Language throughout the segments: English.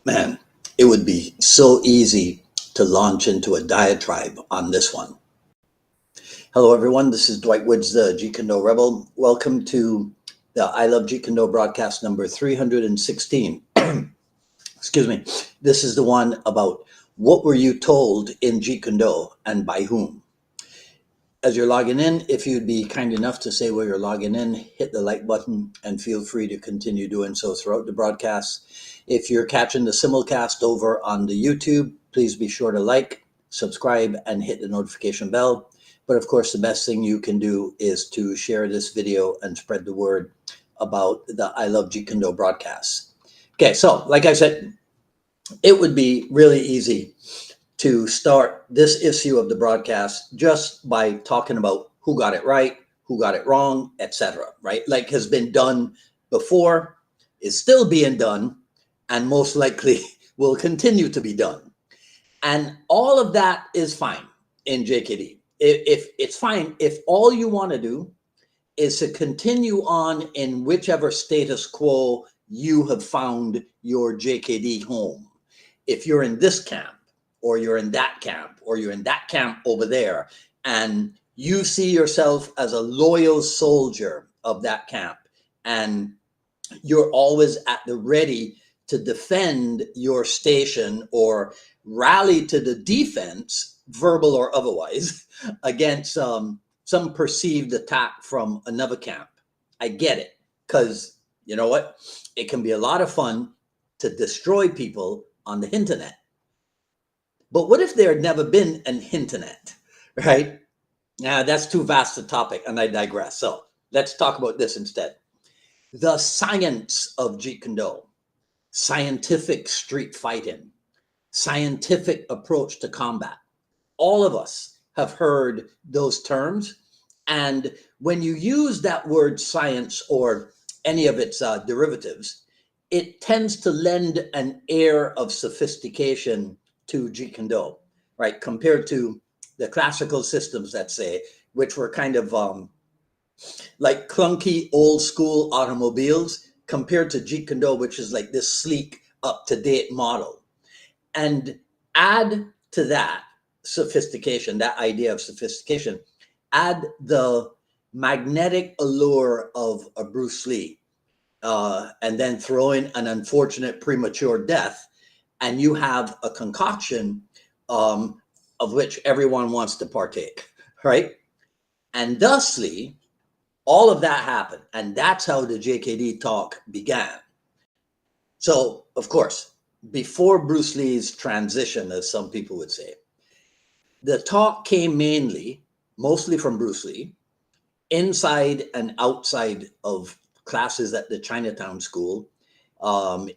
Man, it would be so easy to launch into a diatribe on this one. Hello, everyone. This is Dwight Woods, the Jeet Kune Rebel. Welcome to the I Love Jeet Kune broadcast number 316. Excuse me. This is the one about what were you told in Jeet Kune and by whom? As you're logging in, if you'd be kind enough to say where you're logging in, hit the like button and feel free to continue doing so throughout the broadcast. If you're catching the simulcast over on the YouTube, please be sure to like, subscribe, and hit the notification bell. But of course, the best thing you can do is to share this video and spread the word about the I Love Jeet Kune broadcasts. Okay, so like I said, it would be really easy to start this issue of the broadcast just by talking about who got it right, who got it wrong, etc. Right? Like has been done before, is still being done, and most likely will continue to be done. And all of that is fine in JKD. If it's fine if all you want to do is to continue on in whichever status quo you have found your JKD home. If you're in this camp, or you're in that camp, or you're in that camp over there, and you see yourself as a loyal soldier of that camp, and you're always at the ready to defend your station or rally to the defense, verbal or otherwise, against some perceived attack from another camp. I get it, because you know what? It can be a lot of fun to destroy people on the internet. But what if there had never been an internet, right? Now, that's too vast a topic, and I digress. So let's talk about this instead. The science of Jeet Kune, scientific street fighting, scientific approach to combat. All of us have heard those terms. And when you use that word science or any of its derivatives, it tends to lend an air of sophistication to Jeet Kune, right? Compared to the classical systems, let's say, which were kind of like clunky old school automobiles compared to Jeet Kune, which is like this sleek, up to date model. And add to that sophistication, that idea of sophistication, add the magnetic allure of a Bruce Lee, and then throw in an unfortunate premature death, and you have a concoction of which everyone wants to partake, right? And thusly, all of that happened. And that's how the JKD talk began. So, of course, before Bruce Lee's transition, as some people would say, the talk came mostly from Bruce Lee, inside and outside of classes at the Chinatown School,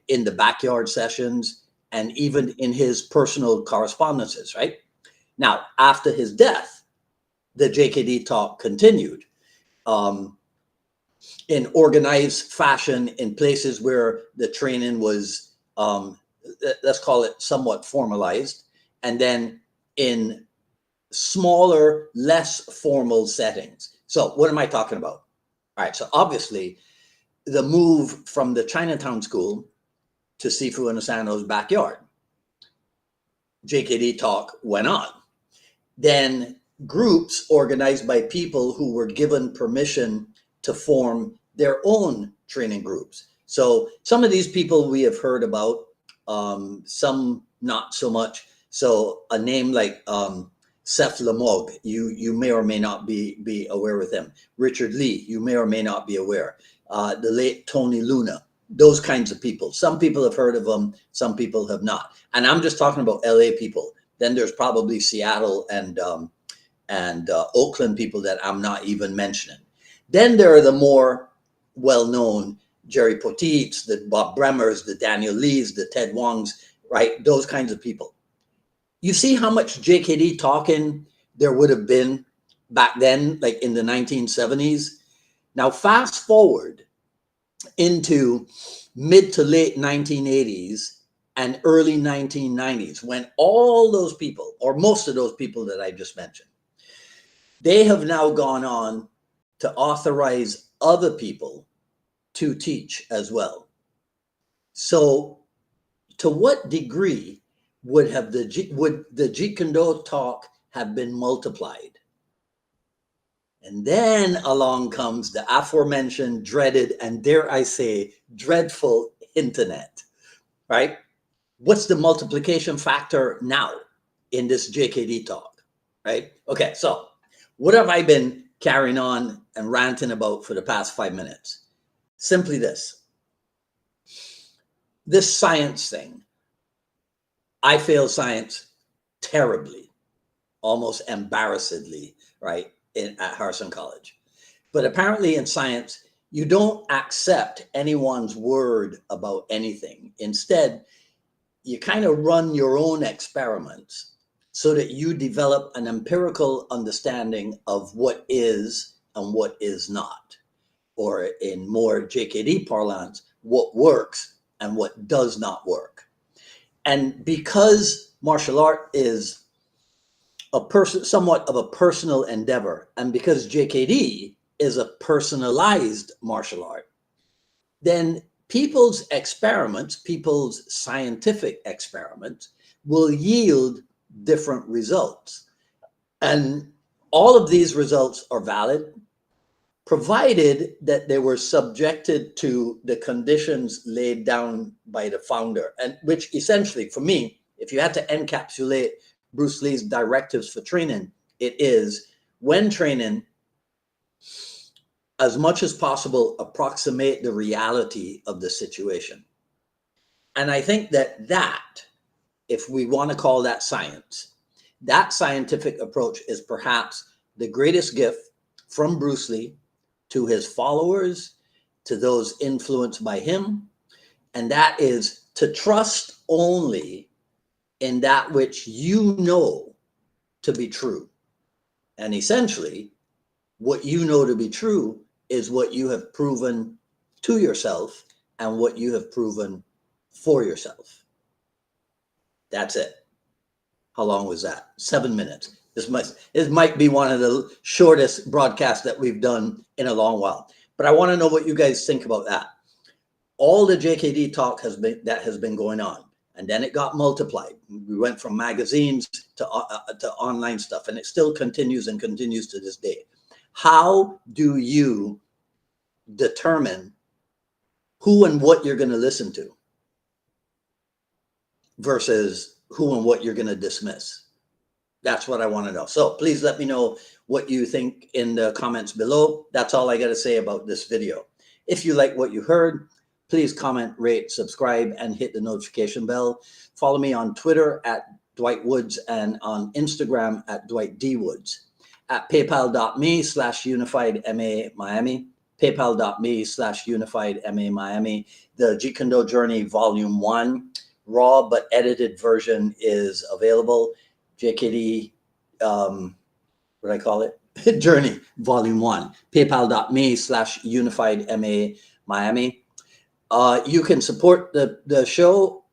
in the backyard sessions, and even in his personal correspondences, right? Now, after his death, the JKD talk continued in organized fashion in places where the training was, let's call it somewhat formalized, and then in smaller, less formal settings. So what am I talking about? All right, so obviously the move from the Chinatown School to Sifu Inosano's backyard, JKD talk went on. Then groups organized by people who were given permission to form their own training groups. So some of these people we have heard about, some not so much. So a name like Seth Lamog, you may or may not be aware with him. Richard Lee, you may or may not be aware. The late Tony Luna, those kinds of people. Some people have heard of them, some people have not. And I'm just talking about LA people. Then there's probably Seattle and Oakland people that I'm not even mentioning. Then there are the more well-known Jerry Poteets, the Bob Bremers, the Daniel Lees, the Ted Wongs, right? Those kinds of people. You see how much JKD talking there would have been back then, like in the 1970s. Now, fast forward into mid to late 1980s and early 1990s, when all those people, or most of those people that I just mentioned, they have now gone on to authorize other people to teach as well. So to what degree would the Jeet Kune talk have been multiplied? And then along comes the aforementioned, dreaded, and dare I say, dreadful internet, right? What's the multiplication factor now in this JKD talk, right? Okay, so what have I been carrying on and ranting about for the past 5 minutes? Simply this science thing. I fail science terribly, almost embarrassedly, right, at Harrison College. But apparently in science, you don't accept anyone's word about anything. Instead, you kind of run your own experiments so that you develop an empirical understanding of what is and what is not. Or in more JKD parlance, what works and what does not work. And because martial art is somewhat of a personal endeavor, and because JKD is a personalized martial art, then people's experiments, people's scientific experiments, will yield different results. And all of these results are valid, provided that they were subjected to the conditions laid down by the founder, and which essentially, for me, if you had to encapsulate Bruce Lee's directives for training, it is, when training, as much as possible, approximate the reality of the situation. And I think that, if we want to call that science, that scientific approach is perhaps the greatest gift from Bruce Lee to his followers, to those influenced by him, and that is to trust only in that which you know to be true. And essentially, what you know to be true is what you have proven to yourself and what you have proven for yourself. That's it. How long was that? 7 minutes. This might be one of the shortest broadcasts that we've done in a long while. But I want to know what you guys think about that. All the JKD talk has been going on, and then it got multiplied. We went from magazines to online stuff, and it still continues and continues to this day. How do you determine who and what you're going to listen to versus who and what you're going to dismiss? That's what I want to know. So please let me know what you think in the comments below. That's all I got to say about this video. If you like what you heard, please comment, rate, subscribe, and hit the notification bell. Follow me on Twitter at Dwight Woods and on Instagram at Dwight D. Woods. At paypal.me/UnifiedMA Miami, paypal.me/UnifiedMA Miami. The Jeet Kune Journey Volume 1, raw but edited version is available. JKD, what do I call it? Journey Volume 1, paypal.me/UnifiedMA Miami. You can support the show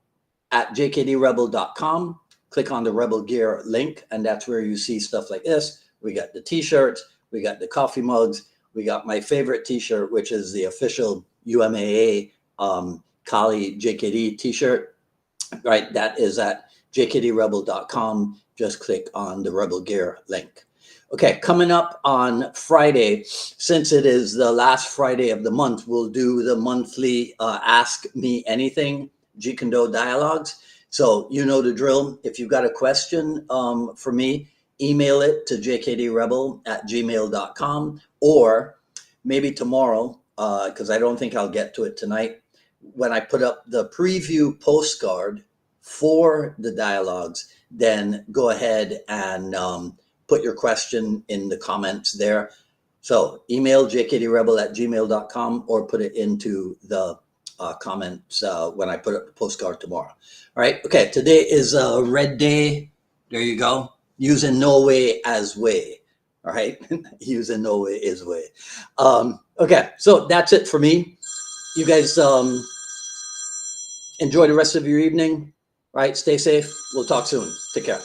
at jkdrebel.com. Click on the Rebel Gear link, and that's where you see stuff like this. We got the t-shirts, we got the coffee mugs, we got my favorite t-shirt, which is the official UMAA Kali JKD t-shirt, right? That is at jkdrebel.com. Just click on the Rebel Gear link. Okay, coming up on Friday, since it is the last Friday of the month, we'll do the monthly Ask Me Anything Jeet Kune dialogues. So you know the drill. If you've got a question for me, email it to jkdrebel@gmail.com, or maybe tomorrow, because I don't think I'll get to it tonight, when I put up the preview postcard for the dialogues, then go ahead and put your question in the comments there. So email jkdrebel@gmail.com or put it into the comments when I put up the postcard tomorrow. All right. Okay. Today is a red day. There you go. Using no way as way. All right. Using no way is way. Okay. So that's it for me. You guys enjoy the rest of your evening. Right. Stay safe. We'll talk soon. Take care.